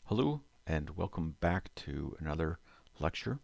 Hello and welcome back to another lecture.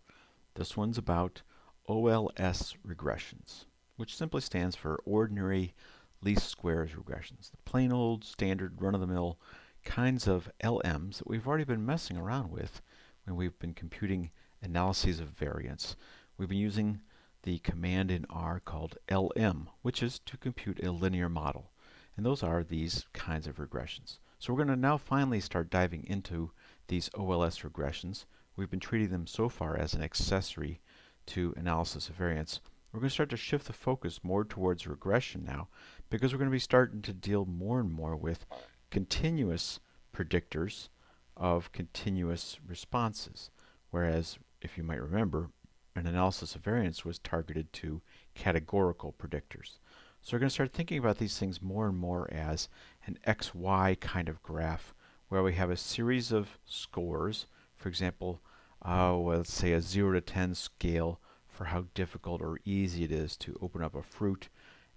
This one's about OLS regressions, which simply stands for ordinary least squares regressions. The plain old standard run-of-the-mill kinds of LMs that we've already been messing around with when we've been computing analyses of variance. We've been using the command in R called LM, which is to compute a linear model. And those are these kinds of regressions. So we're going to now finally start diving into these OLS regressions. We've been treating them so far as an accessory to analysis of variance. We're going to start to shift the focus more towards regression now, because we're going to be starting to deal more and more with continuous predictors of continuous responses. Whereas, if you might remember, an analysis of variance was targeted to categorical predictors. So we're going to start thinking about these things more and more as an XY kind of graph, where we have a series of scores. For example, well, let's say a 0 to 10 scale for how difficult or easy it is to open up a fruit,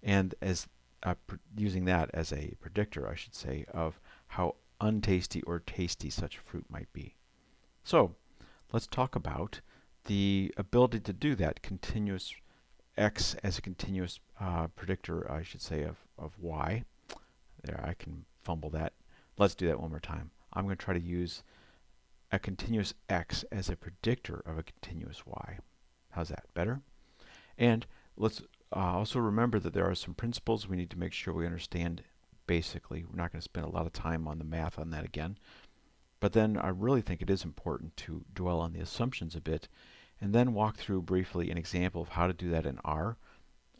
and as using that as a predictor, I should say, of how untasty or tasty such a fruit might be. So let's talk about the ability to do that continuous x as a continuous predictor, I should say, of y. There, I can fumble that. Let's do that one more time. I'm going to try to use a continuous x as a predictor of a continuous y. How's that? Better? And let's also remember that there are some principles we need to make sure we understand basically. We're not going to spend a lot of time on the math on that again. But then I really think it is important to dwell on the assumptions a bit, and then walk through briefly an example of how to do that in R.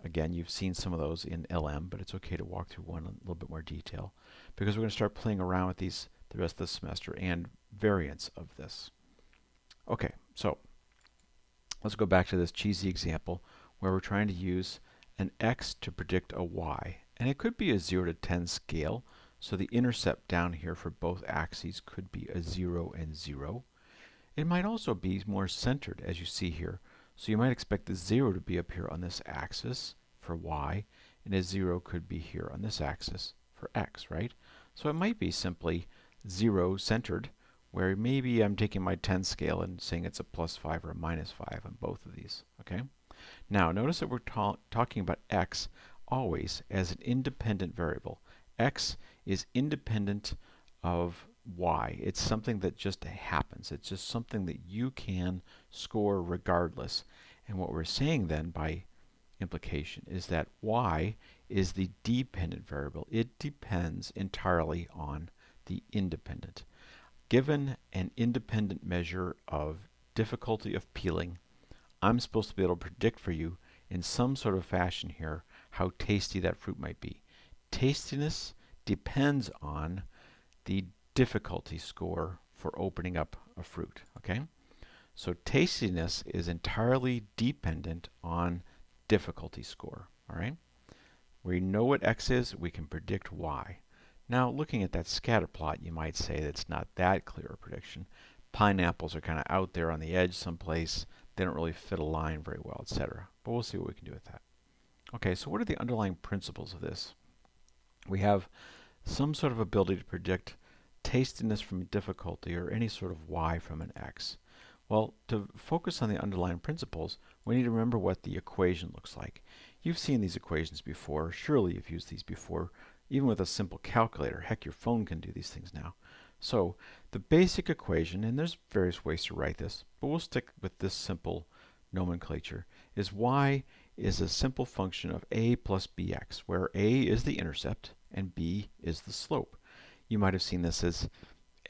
Again, you've seen some of those in LM, but it's okay to walk through one in a little bit more detail, because we're going to start playing around with these the rest of the semester and variants of this. Okay, so let's go back to this cheesy example where we're trying to use an x to predict a y. And it could be a 0 to 10 scale, so the intercept down here for both axes could be a 0 and 0. It might also be more centered, as you see here. So you might expect the 0 to be up here on this axis for y, and a 0 could be here on this axis for x, right? So it might be simply 0 centered, where maybe I'm taking my 10 scale and saying it's a +5 or a -5 on both of these, okay? Now, notice that we're talking about x always as an independent variable. X is independent of y. It's something that just happens. It's just something that you can score regardless. And what we're saying then by implication is that y is the dependent variable. It depends entirely on the independent. Given an independent measure of difficulty of peeling, I'm supposed to be able to predict for you in some sort of fashion here how tasty that fruit might be. Tastiness depends on the difficulty score for opening up a fruit, okay? So tastiness is entirely dependent on difficulty score, all right? We know what x is, we can predict y. Now, looking at that scatter plot, you might say that's not that clear a prediction. Pineapples are kind of out there on the edge someplace. They don't really fit a line very well, etc. But we'll see what we can do with that. Okay, so what are the underlying principles of this? We have some sort of ability to predict tastiness from difficulty or any sort of y from an x. Well, to focus on the underlying principles, we need to remember what the equation looks like. You've seen these equations before. Surely you've used these before, even with a simple calculator. Heck, your phone can do these things now. So the basic equation, and there's various ways to write this, but we'll stick with this simple nomenclature, is y is a simple function of a plus bx, where a is the intercept and b is the slope. You might have seen this as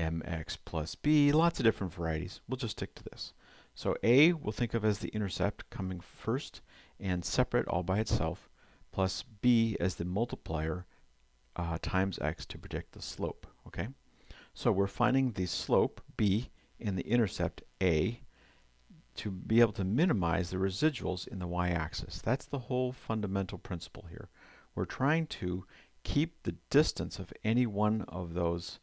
mx plus b, lots of different varieties. We'll just stick to this. So a we'll think of as the intercept coming first and separate all by itself, plus b as the multiplier times x to predict the slope, okay? So we're finding the slope, b, and the intercept, a, to be able to minimize the residuals in the y-axis. That's the whole fundamental principle here. We're trying to keep the distance of any one of those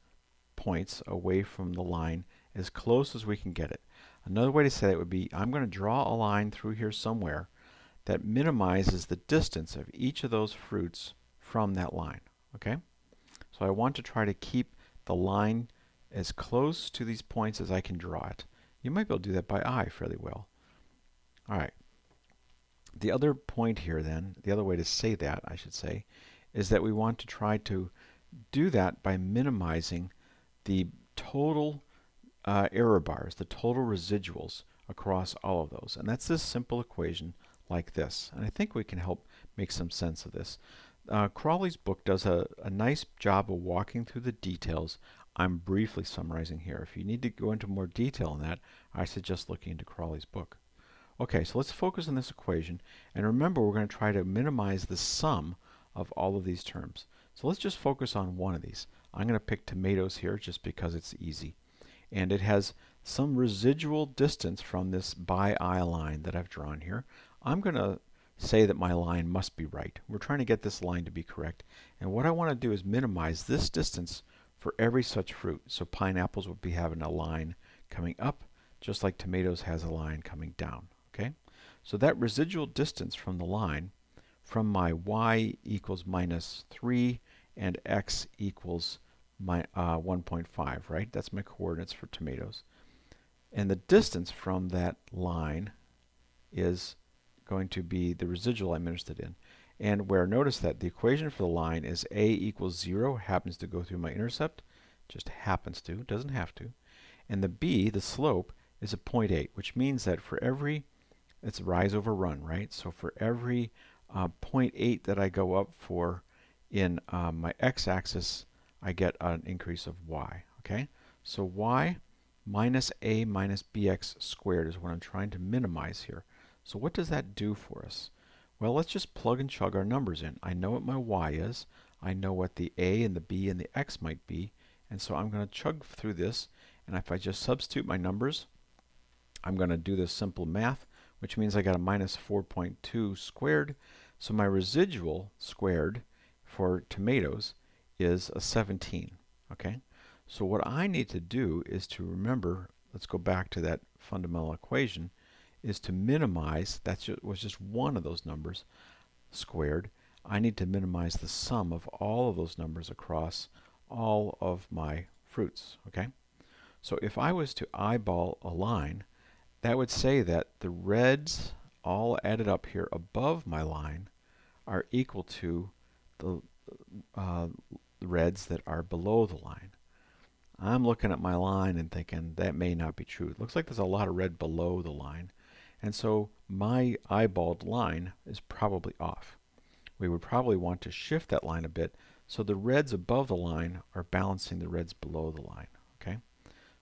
points away from the line as close as we can get it. Another way to say that would be, I'm going to draw a line through here somewhere that minimizes the distance of each of those fruits from that line, okay? So I want to try to keep the line as close to these points as I can draw it. You might be able to do that by eye fairly well. All right. The other point here then, the other way to say that, I should say, is that we want to try to do that by minimizing the total error bars, the total residuals across all of those. And that's this simple equation like this. And I think we can help make some sense of this. Crawley's book does a nice job of walking through the details. I'm briefly summarizing here. If you need to go into more detail on that, I suggest looking into Crawley's book. Okay, so let's focus on this equation, and remember we're going to try to minimize the sum of all of these terms. So let's just focus on one of these. I'm going to pick tomatoes here just because it's easy. And it has some residual distance from this by eye line that I've drawn here. I'm going to say that my line must be right. We're trying to get this line to be correct. And what I want to do is minimize this distance for every such fruit. So pineapples would be having a line coming up, just like tomatoes has a line coming down. Okay? So that residual distance from the line, from my y equals minus 3 and x equals 1.5, right? That's my coordinates for tomatoes. And the distance from that line is going to be the residual I'm interested in. And where notice that the equation for the line is a equals 0, happens to go through my intercept, just happens to, doesn't have to. And the b, the slope, is a 0.8, which means that for every, it's rise over run, right? So for every 0.8 that I go up for in my x-axis, I get an increase of y, okay? So y minus a minus bx squared is what I'm trying to minimize here. So what does that do for us? Well, let's just plug and chug our numbers in. I know what my y is. I know what the a and the b and the x might be. And so I'm going to chug through this. And if I just substitute my numbers, I'm going to do this simple math, which means I got a minus 4.2 squared. So my residual squared for tomatoes is a 17. Okay? So what I need to do is to remember, let's go back to that fundamental equation, is to minimize, that was just one of those numbers squared. I need to minimize the sum of all of those numbers across all of my fruits. Okay? So if I was to eyeball a line, that would say that the reds all added up here above my line are equal to the reds that are below the line. I'm looking at my line and thinking that may not be true. It looks like there's a lot of red below the line. And so my eyeballed line is probably off. We would probably want to shift that line a bit so the reds above the line are balancing the reds below the line. Okay?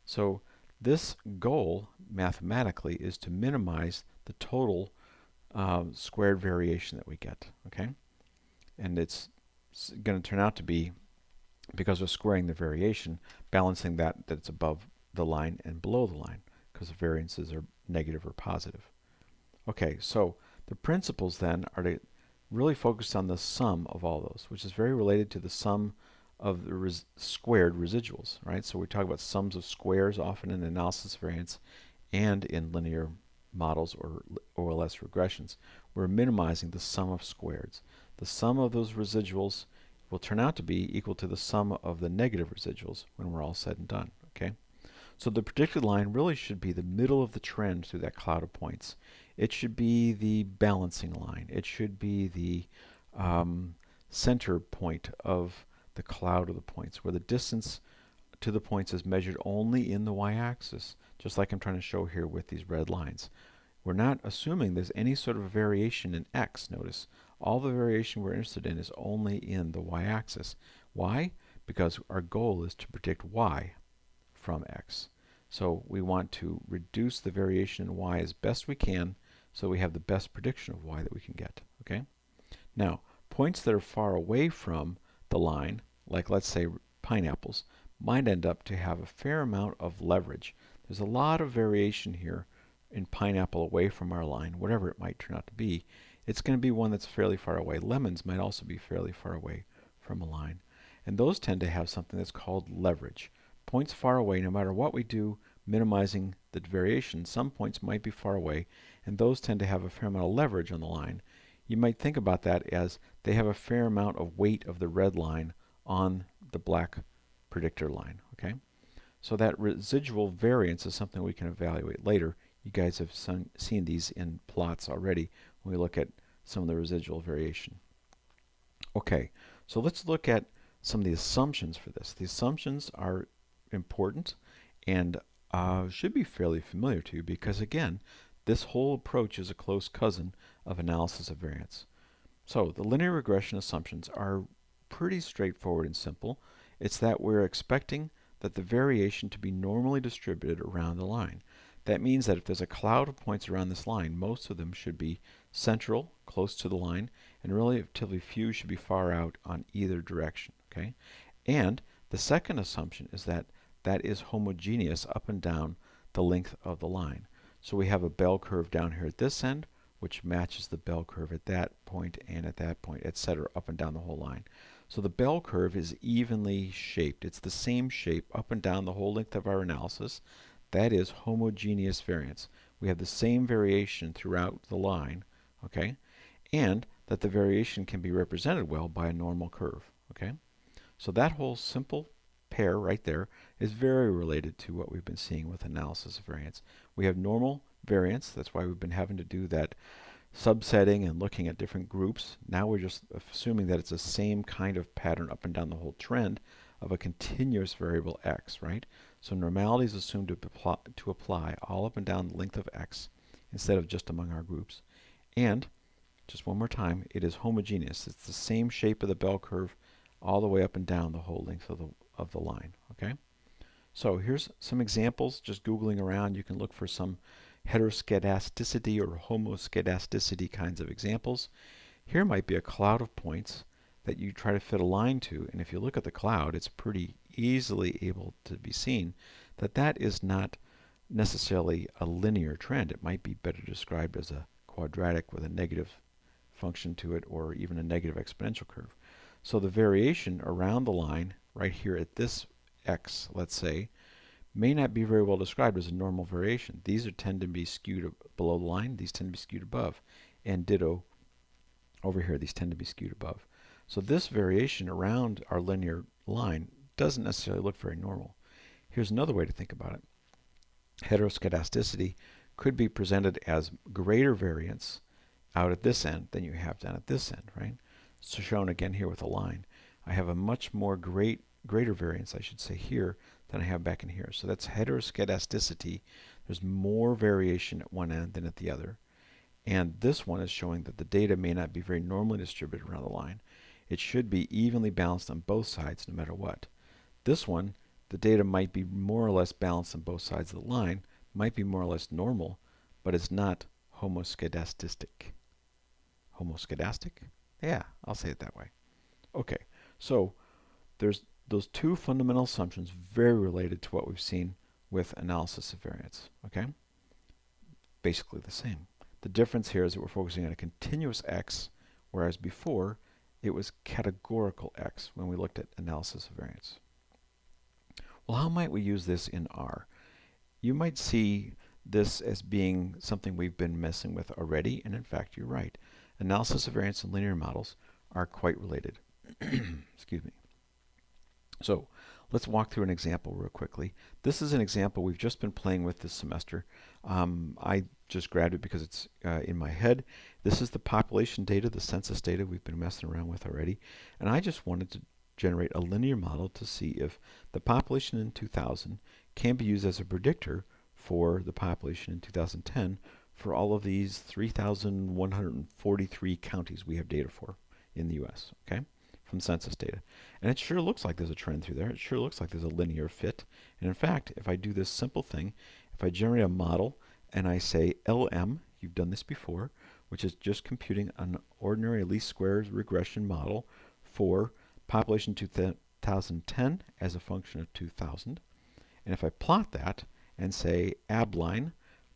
So this goal mathematically is to minimize the total squared variation that we get. Okay? And it's going to turn out to be, because we're squaring the variation, balancing that it's above the line and below the line, because the variances are negative or positive. Okay, so the principles then are to really focus on the sum of all those, which is very related to the sum of the squared residuals, right? So we talk about sums of squares often in analysis variance and in linear models or OLS regressions. We're minimizing the sum of squareds. The sum of those residuals will turn out to be equal to the sum of the negative residuals when we're all said and done. Okay? So the predicted line really should be the middle of the trend through that cloud of points. It should be the balancing line. It should be the center point of the cloud of the points, where the distance to the points is measured only in the y-axis, just like I'm trying to show here with these red lines. We're not assuming there's any sort of variation in x, notice. All the variation we're interested in is only in the y-axis. Why? Because our goal is to predict y from x. So we want to reduce the variation in y as best we can so we have the best prediction of y that we can get. Okay? Now, points that are far away from the line, like let's say pineapples, might end up to have a fair amount of leverage. There's a lot of variation here in pineapple away from our line, whatever it might turn out to be. It's going to be one that's fairly far away. Lemons might also be fairly far away from a line. And those tend to have something that's called leverage. Points far away, no matter what we do, minimizing the variation, some points might be far away, and those tend to have a fair amount of leverage on the line. You might think about that as they have a fair amount of weight of the red line on the black predictor line. Okay? So that residual variance is something we can evaluate later. You guys have seen these in plots already when we look at some of the residual variation. Okay, so let's look at some of the assumptions for this. The assumptions are important and should be fairly familiar to you because, again, this whole approach is a close cousin of analysis of variance. So the linear regression assumptions are pretty straightforward and simple. It's that we're expecting that the variation to be normally distributed around the line. That means that if there's a cloud of points around this line, most of them should be central, close to the line, and relatively few should be far out on either direction. Okay? And the second assumption is that that is homogeneous up and down the length of the line. So we have a bell curve down here at this end, which matches the bell curve at that point and at that point, etc., up and down the whole line. So the bell curve is evenly shaped. It's the same shape up and down the whole length of our analysis. That is homogeneous variance. We have the same variation throughout the line, okay? And that the variation can be represented well by a normal curve, okay? So that whole simple pair right there is very related to what we've been seeing with analysis of variance. We have normal variance. That's why we've been having to do that subsetting and looking at different groups. Now we're just assuming that it's the same kind of pattern up and down the whole trend of a continuous variable x, right? So normality is assumed to apply all up and down the length of x instead of just among our groups. And just one more time, it is homogeneous. It's the same shape of the bell curve all the way up and down the whole length of the line, okay? So here's some examples. Just Googling around, you can look for some heteroskedasticity or homoskedasticity kinds of examples. Here might be a cloud of points that you try to fit a line to, and if you look at the cloud, it's pretty easily able to be seen that that is not necessarily a linear trend. It might be better described as a quadratic with a negative function to it or even a negative exponential curve. So the variation around the line right here at this x, let's say, may not be very well described as a normal variation. These tend to be skewed below the line, these tend to be skewed above, and ditto over here, these tend to be skewed above. So this variation around our linear line doesn't necessarily look very normal. Here's another way to think about it. Heteroskedasticity could be presented as greater variance out at this end than you have down at this end, right? So shown again here with a line. I have a much more greater variance, I should say, here than I have back in here. So that's heteroskedasticity. There's more variation at one end than at the other. And this one is showing that the data may not be very normally distributed around the line. It should be evenly balanced on both sides no matter what. This one, the data might be more or less balanced on both sides of the line, might be more or less normal, but it's not homoskedastic. Homoskedastic? Yeah, I'll say it that way. Okay, so there's those two fundamental assumptions very related to what we've seen with analysis of variance, okay? Basically the same. The difference here is that we're focusing on a continuous x, whereas before it was categorical x when we looked at analysis of variance. Well, how might we use this in R? You might see this as being something we've been messing with already, and in fact you're right. Analysis of variance and linear models are quite related. Excuse me. So let's walk through an example real quickly. This is an example we've just been playing with this semester. I just grabbed it because it's in my head. This is the population data, the census data we've been messing around with already. And I just wanted to generate a linear model to see if the population in 2000 can be used as a predictor for the population in 2010 for all of these 3,143 counties we have data for in the U.S., okay, from census data. And it sure looks like there's a trend through there. It sure looks like there's a linear fit. And in fact, if I do this simple thing, if I generate a model and I say LM, you've done this before, which is just computing an ordinary least squares regression model for population 2010 as a function of 2000. And if I plot that and say abline,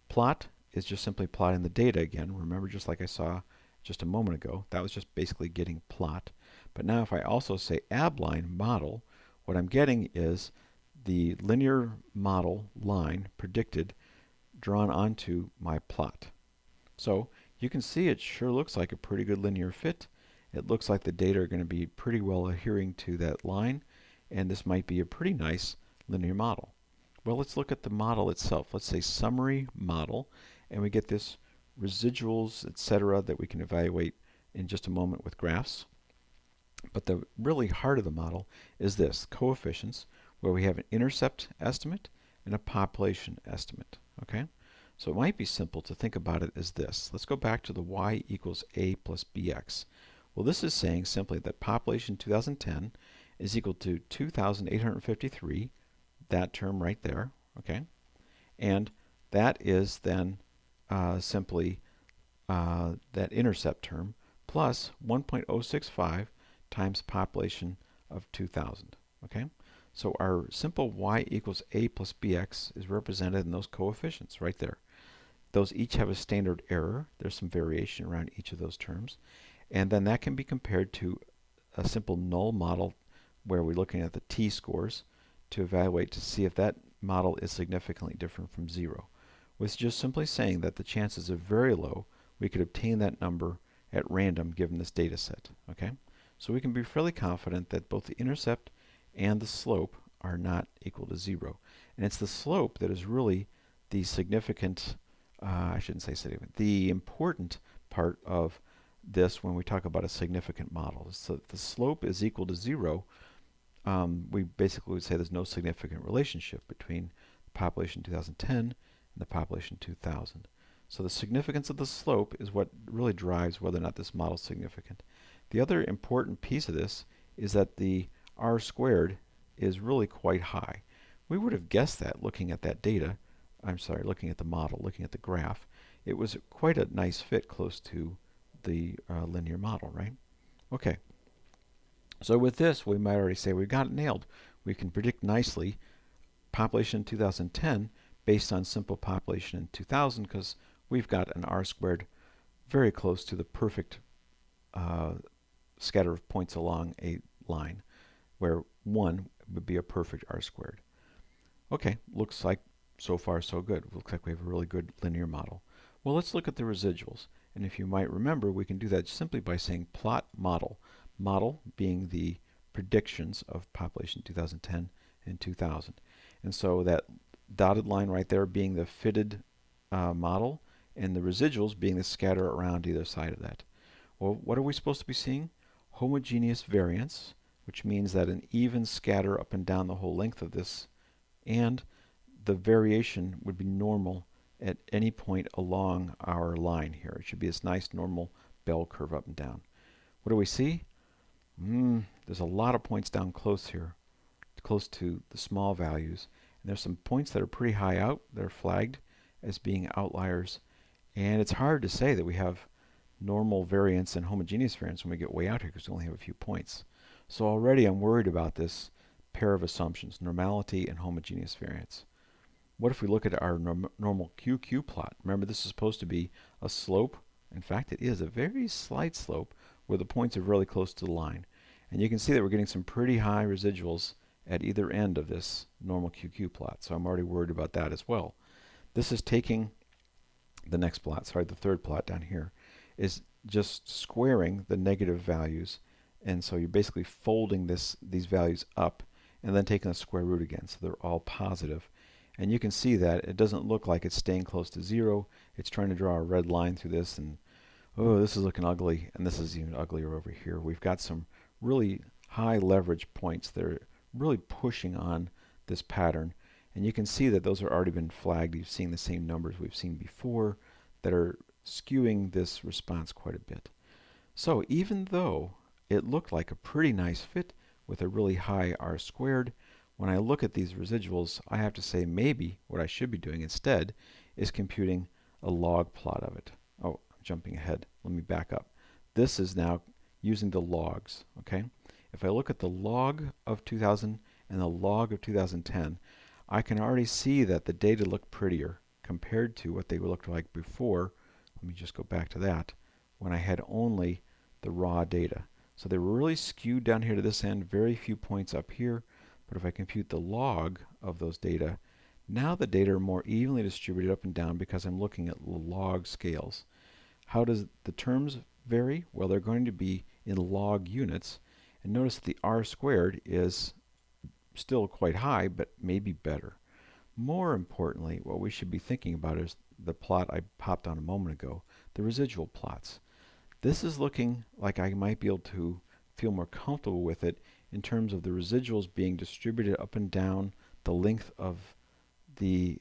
plot is just simply plotting the data again. Remember, just like I saw just a moment ago, that was just basically getting plot. But now if I also say abline model, what I'm getting is the linear model line predicted drawn onto my plot. So you can see it sure looks like a pretty good linear fit. It looks like the data are going to be pretty well adhering to that line, and this might be a pretty nice linear model. Well, let's look at the model itself. Let's say summary model, and we get this residuals, etc., that we can evaluate in just a moment with graphs. But the really heart of the model is this, coefficients, where we have an intercept estimate and a population estimate. Okay? So it might be simple to think about it as this. Let's go back to the y equals a plus bx. Well, this is saying simply that population 2010 is equal to 2,853, that term right there, okay? And that is then simply that intercept term plus 1.065 times population of 2,000, okay? So our simple y equals a plus bx is represented in those coefficients right there. Those each have a standard error. There's some variation around each of those terms. And then that can be compared to a simple null model where we're looking at the t-scores to evaluate to see if that model is significantly different from 0. With just simply saying that the chances are very low, we could obtain that number at random given this data set. Okay? So we can be fairly confident that both the intercept and the slope are not equal to 0. And it's the slope that is really the significant, I shouldn't say significant, the important part of this when we talk about a significant model. So if the slope is equal to 0, we basically would say there's no significant relationship between the population 2010 and the population 2000. So the significance of the slope is what really drives whether or not this model is significant. The other important piece of this is that the r squared is really quite high. We would have guessed that looking at that data, looking at the model, looking at the graph. It was quite a nice fit close to the linear model, right? Okay. So with this, we might already say we got it nailed. We can predict nicely population in 2010 based on simple population in 2000 because we've got an r squared very close to the perfect scatter of points along a line, where 1 would be a perfect r squared. Okay, looks like so far so good. Looks like we have a really good linear model. Well, let's look at the residuals. And if you might remember, we can do that simply by saying plot model. Model being the predictions of population 2010 and 2000. And so that dotted line right there being the fitted model, and the residuals being the scatter around either side of that. Well, what are we supposed to be seeing? Homogeneous variance, which means that an even scatter up and down the whole length of this, and the variation would be normal at any point along our line here. It should be this nice normal bell curve up and down. What do we see? There's a lot of points down close here, close to the small values. And there's some points that are pretty high out. They're flagged as being outliers. And it's hard to say that we have normal variance and homogeneous variance when we get way out here because we only have a few points. So already I'm worried about this pair of assumptions, normality and homogeneous variance. What if we look at our normal QQ plot? Remember, this is supposed to be a slope. In fact, it is a very slight slope where the points are really close to the line. And you can see that we're getting some pretty high residuals at either end of this normal QQ plot. So I'm already worried about that as well. This is taking the next plot, the third plot down here, is just squaring the negative values. And so you're basically folding these values up and then taking the square root again. So they're all positive. And you can see that it doesn't look like it's staying close to 0. It's trying to draw a red line through this, and oh, this is looking ugly, and this is even uglier over here. We've got some really high leverage points that are really pushing on this pattern. And you can see that those have already been flagged. You've seen the same numbers we've seen before that are skewing this response quite a bit. So even though it looked like a pretty nice fit with a really high r squared, when I look at these residuals, I have to say maybe what I should be doing instead is computing a log plot of it. Oh, I'm jumping ahead. Let me back up. This is now using the logs, okay? If I look at the log of 2000 and the log of 2010, I can already see that the data look prettier compared to what they looked like before. Let me just go back to that, when I had only the raw data. So they were really skewed down here to this end, very few points up here. But if I compute the log of those data, now the data are more evenly distributed up and down because I'm looking at log scales. How does the terms vary? Well, they're going to be in log units. And notice the r squared is still quite high, but maybe better. More importantly, what we should be thinking about is the plot I popped on a moment ago, the residual plots. This is looking like I might be able to feel more comfortable with it in terms of the residuals being distributed up and down the length of the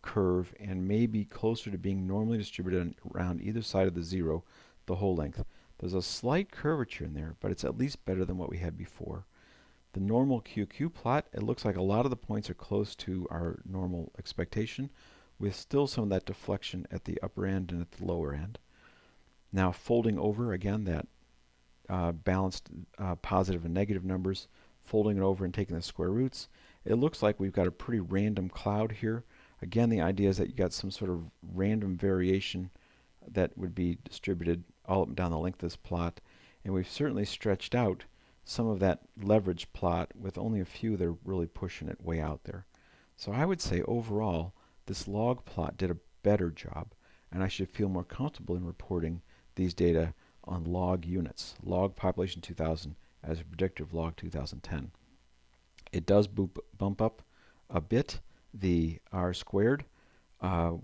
curve, and maybe closer to being normally distributed around either side of the zero the whole length. There's a slight curvature in there, but it's at least better than what we had before. The normal QQ plot, it looks like a lot of the points are close to our normal expectation, with still some of that deflection at the upper end and at the lower end. Now folding over again that balanced positive and negative numbers, folding it over and taking the square roots, it looks like we've got a pretty random cloud here. Again, the idea is that you got some sort of random variation that would be distributed all up and down the length of this plot, and we've certainly stretched out some of that leverage plot with only a few that are really pushing it way out there. So I would say overall, this log plot did a better job, and I should feel more comfortable in reporting these data on log units, log population 2000 as a predictor of log 2010. It does bump up a bit the r squared,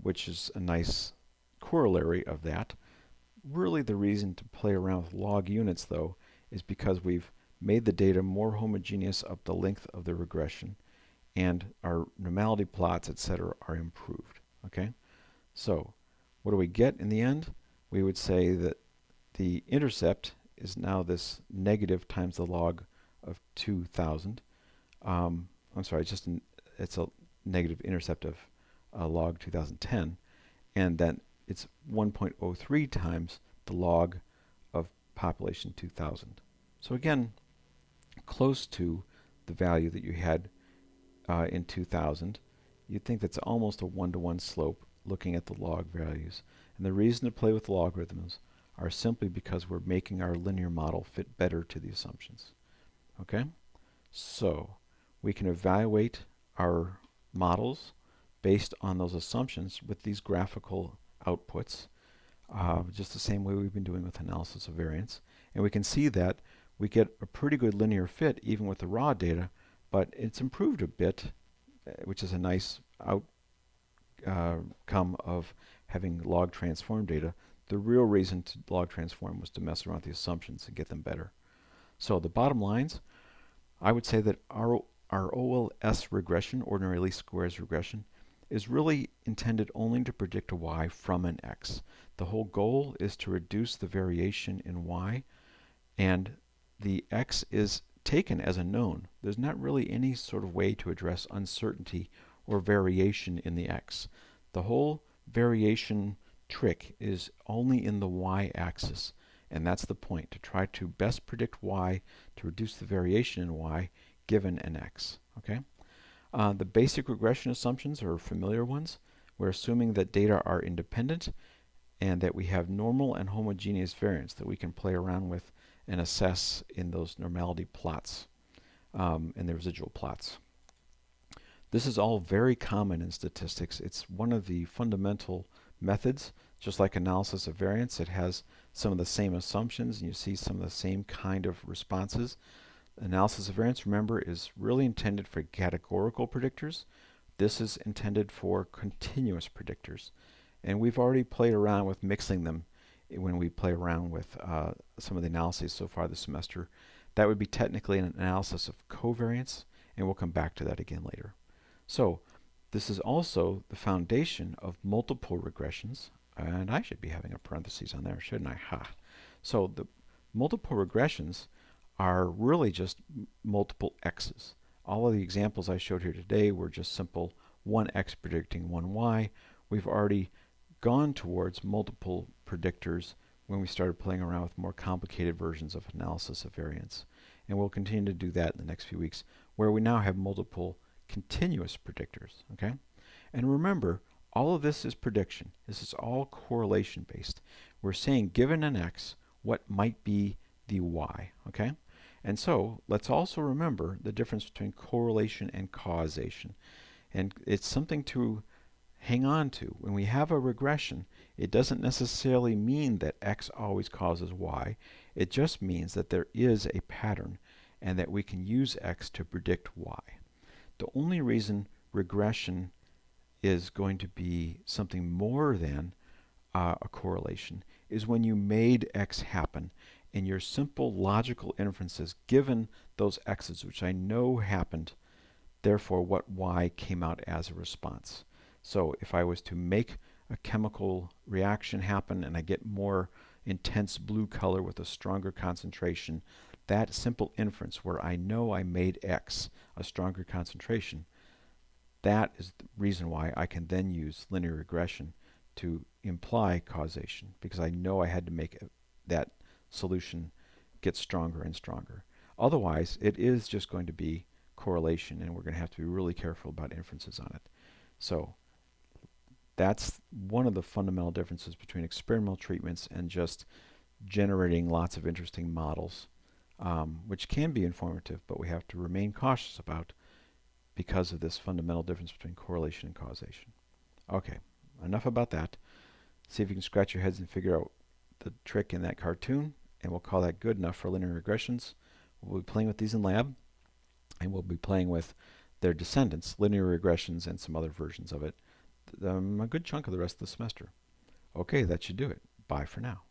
which is a nice corollary of that. Really the reason to play around with log units though is because we've made the data more homogeneous up the length of the regression, and our normality plots, etc., are improved. Okay, so what do we get in the end? We would say that the intercept is now this negative times the log of 2000. I'm sorry, it's a negative intercept of log 2010, and then it's 1.03 times the log of population 2000. So again, close to the value that you had in 2000. You'd think that's almost a one-to-one slope looking at the log values. And the reason to play with logarithms are simply because we're making our linear model fit better to the assumptions. Okay? So we can evaluate our models based on those assumptions with these graphical outputs, just the same way we've been doing with analysis of variance. And we can see that we get a pretty good linear fit even with the raw data, but it's improved a bit, which is a nice outcome of having log transform data. The real reason to log transform was to mess around with the assumptions and get them better. So the bottom lines, I would say that our OLS regression, ordinary least squares regression, is really intended only to predict a y from an x. The whole goal is to reduce the variation in y, and the x is taken as a known. There's not really any sort of way to address uncertainty or variation in the x. The whole variation trick is only in the y-axis, and that's the point, to try to best predict y to reduce the variation in y given an x. Okay? The basic regression assumptions are familiar ones. We're assuming that data are independent and that we have normal and homogeneous variance that we can play around with and assess in those normality plots and the residual plots. This is all very common in statistics. It's one of the fundamental methods. Just like analysis of variance, it has some of the same assumptions, and you see some of the same kind of responses. Analysis of variance, remember, is really intended for categorical predictors. This is intended for continuous predictors. And we've already played around with mixing them when we play around with some of the analyses so far this semester. That would be technically an analysis of covariance, and we'll come back to that again later. So this is also the foundation of multiple regressions, and I should be having a parenthesis on there, shouldn't I? Ha! So the multiple regressions are really just multiple x's. All of the examples I showed here today were just simple one x predicting one y. We've already gone towards multiple predictors when we started playing around with more complicated versions of analysis of variance. And we'll continue to do that in the next few weeks, where we now have multiple continuous predictors. Okay? And remember, all of this is prediction. This is all correlation based. We're saying given an x, what might be the y. Okay? And so let's also remember the difference between correlation and causation. And it's something to hang on to. When we have a regression, it doesn't necessarily mean that x always causes y. It just means that there is a pattern and that we can use x to predict y. The only reason regression is going to be something more than a correlation, is when you made X happen and your simple logical inferences given those X's, which I know happened, therefore what Y came out as a response. So if I was to make a chemical reaction happen and I get more intense blue color with a stronger concentration, that simple inference where I know I made X a stronger concentration, that is the reason why I can then use linear regression to imply causation, because I know I had to make that solution get stronger and stronger. Otherwise, it is just going to be correlation, and we're going to have to be really careful about inferences on it. So that's one of the fundamental differences between experimental treatments and just generating lots of interesting models, which can be informative, but we have to remain cautious about because of this fundamental difference between correlation and causation. Okay, enough about that. See if you can scratch your heads and figure out the trick in that cartoon, and we'll call that good enough for linear regressions. We'll be playing with these in lab, and we'll be playing with their descendants, linear regressions and some other versions of it, a good chunk of the rest of the semester. Okay, that should do it. Bye for now.